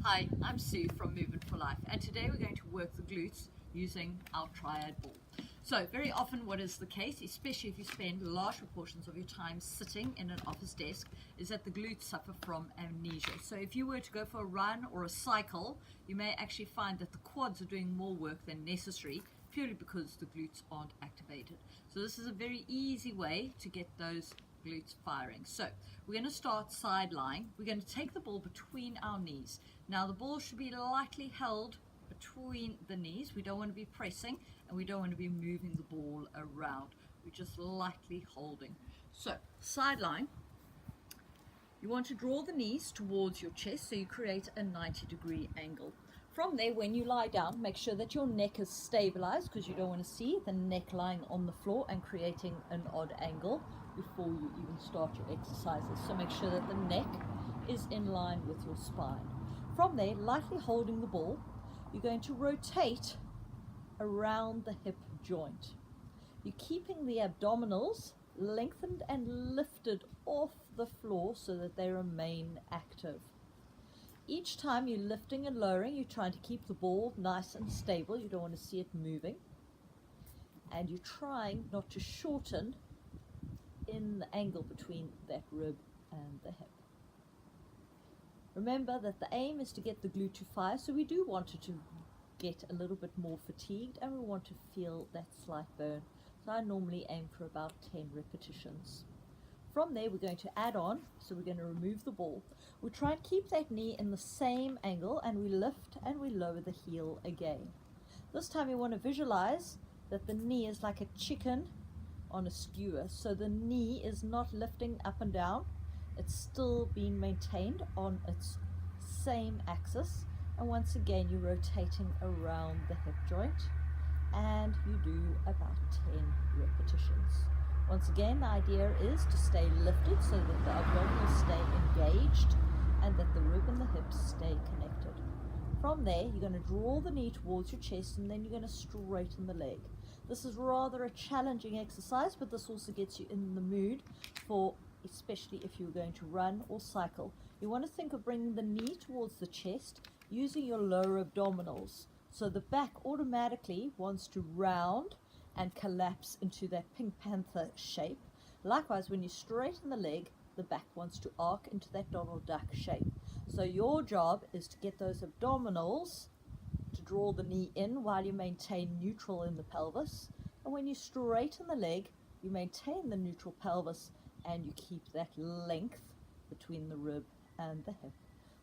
Hi, I'm Sue from Movement for Life, and today we're going to work the glutes using our triad ball. So very often what is the case, especially if you spend large proportions of your time sitting in an office desk, is that the glutes suffer from amnesia. So if you were to go for a run or a cycle, you may actually find that the quads are doing more work than necessary, purely because the glutes aren't activated. So this is a very easy way to get those glutes firing. So we're going to start side lying. We're going to take the ball between our knees. Now the ball should be lightly held between the knees. We don't want to be pressing and we don't want to be moving the ball around. We're just lightly holding. So side lying, you want to draw the knees towards your chest so you create a 90-degree angle. From there, when you lie down, make sure that your neck is stabilized, because you don't want to see the neck lying on the floor and creating an odd angle before you even start your exercises. So make sure that the neck is in line with your spine. From there, lightly holding the ball, you're going to rotate around the hip joint. You're keeping the abdominals lengthened and lifted off the floor so that they remain active. Each time you're lifting and lowering, you're trying to keep the ball nice and stable. You don't want to see it moving. And you're trying not to shorten in the angle between that rib and the hip. Remember that the aim is to get the glute to fire, so we do want it to get a little bit more fatigued and we want to feel that slight burn. So I normally aim for about 10 repetitions. From there, we're going to add on, so we're going to remove the ball. We try and keep that knee in the same angle, and we lift and we lower the heel again. This time you want to visualize that the knee is like a chicken on a skewer, so the knee is not lifting up and down. It's still being maintained on its same axis, and once again you're rotating around the hip joint, and you do about 10 repetitions. Once again, the idea is to stay lifted so that the abdominals stay engaged and that the rib and the hips stay connected. From there, you're going to draw the knee towards your chest, and then you're going to straighten the leg. This is rather a challenging exercise, but this also gets you in the mood for, especially if you're going to run or cycle. You want to think of bringing the knee towards the chest using your lower abdominals. So the back automatically wants to round and collapse into that Pink Panther shape. Likewise, when you straighten the leg, the back wants to arc into that Donald Duck shape. So your job is to get those abdominals to draw the knee in while you maintain neutral in the pelvis. And when you straighten the leg, you maintain the neutral pelvis and you keep that length between the rib and the hip.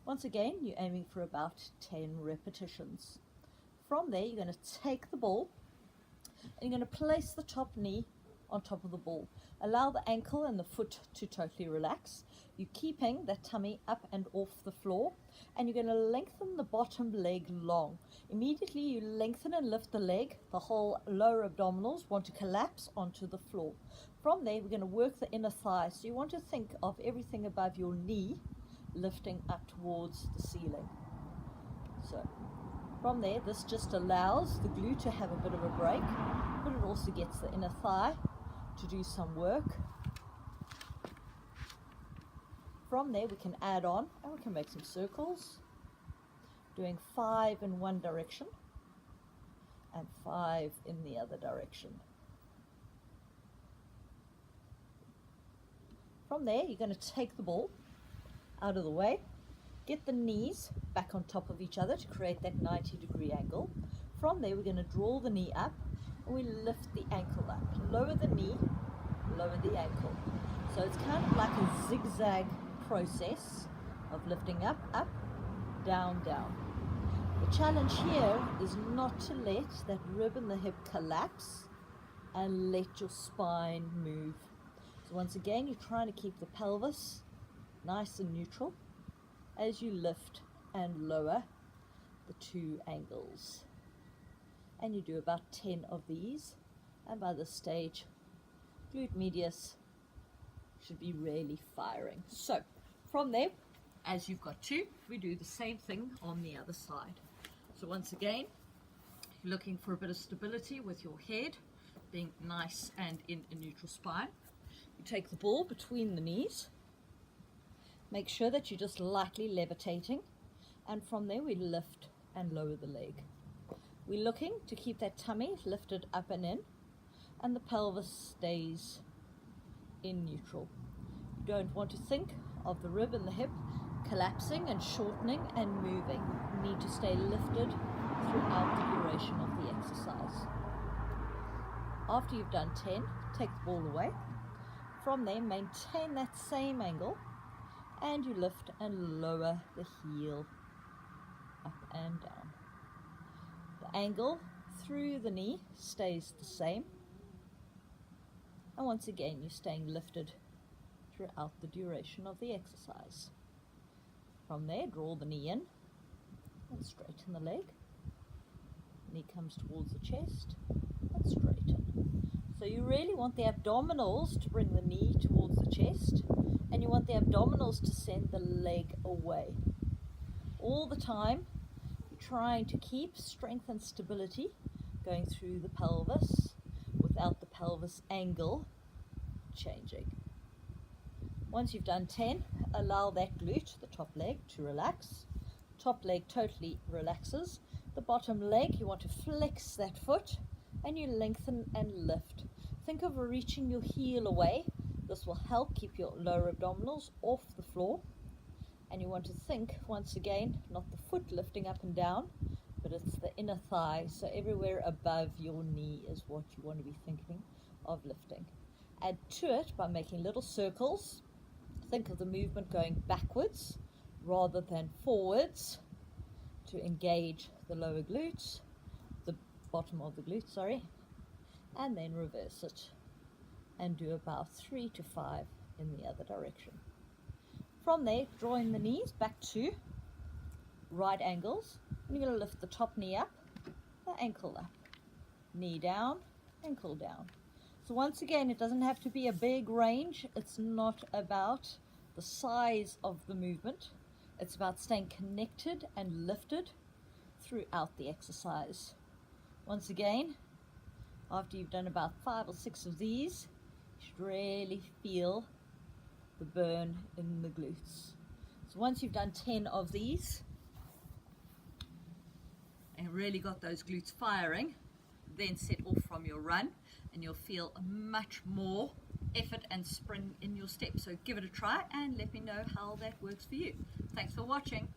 Once again, you're aiming for about 10 repetitions. From there, you're going to take the ball and you're going to place the top knee on top of the ball. Allow the ankle and the foot to totally relax. You're keeping that tummy up and off the floor, and you're going to lengthen the bottom leg long. Immediately you lengthen and lift the leg, the whole lower abdominals want to collapse onto the floor. From there, we're going to work the inner thigh. So you want to think of everything above your knee lifting up towards the ceiling. So from there, this just allows the glute to have a bit of a break, but it also gets the inner thigh to do some work. From there, we can add on and we can make some circles, doing 5 in one direction and 5 in the other direction. From there, you're going to take the ball out of the way, get the knees back on top of each other to create that 90-degree angle. From there, we're going to draw the knee up and we lift the ankle up. Lower the knee, lower the ankle. So it's kind of like a zigzag process of lifting up, up, down, down. The challenge here is not to let that rib and the hip collapse and let your spine move. So once again, you're trying to keep the pelvis nice and neutral as you lift and lower the two angles. And you do about 10 of these, and by this stage, glute medius should be really firing. So from there, as you've got two, we do the same thing on the other side. So once again, you're looking for a bit of stability with your head being nice and in a neutral spine. You take the ball between the knees. Make sure that you're just lightly levitating And from there we lift and lower the leg. We're looking to keep that tummy lifted up and in, and the pelvis stays in neutral. You don't want to think of the rib and the hip collapsing and shortening and moving. You need to stay lifted throughout the duration of the exercise. After you've done 10, take the ball away. From there, maintain that same angle, and you lift and lower the heel up and down. The angle through the knee stays the same, and once again you're staying lifted throughout the duration of the exercise. From there, draw the knee in and straighten the leg. Knee comes towards the chest and straighten. So you really want the abdominals to bring the knee towards the chest, and you want the abdominals to send the leg away. All the time you're trying to keep strength and stability going through the pelvis without the pelvis angle changing. Once you've done 10, allow that glute, the top leg, to relax. Top leg totally relaxes. The bottom leg, you want to flex that foot and you lengthen and lift. Think of reaching your heel away. This will help keep your lower abdominals off the floor. And you want to think, once again, not the foot lifting up and down, but it's the inner thigh. So everywhere above your knee is what you want to be thinking of lifting. Add to it by making little circles. Think of the movement going backwards rather than forwards to engage the lower glutes, the bottom of the glute, sorry, and then reverse it and do about 3 to 5 in the other direction. From there, drawing the knees back to right angles, and you're going to lift the top knee up, the ankle up, knee down, ankle down. So once again, it doesn't have to be a big range. It's not about the size of the movement. It's about staying connected and lifted throughout the exercise. Once again, after you've done about 5 or 6 of these, you should really feel the burn in the glutes. So once you've done 10 of these and really got those glutes firing, then set off from your run and you'll feel much more effort and spring in your step. So give it a try and let me know how that works for you. Thanks for watching.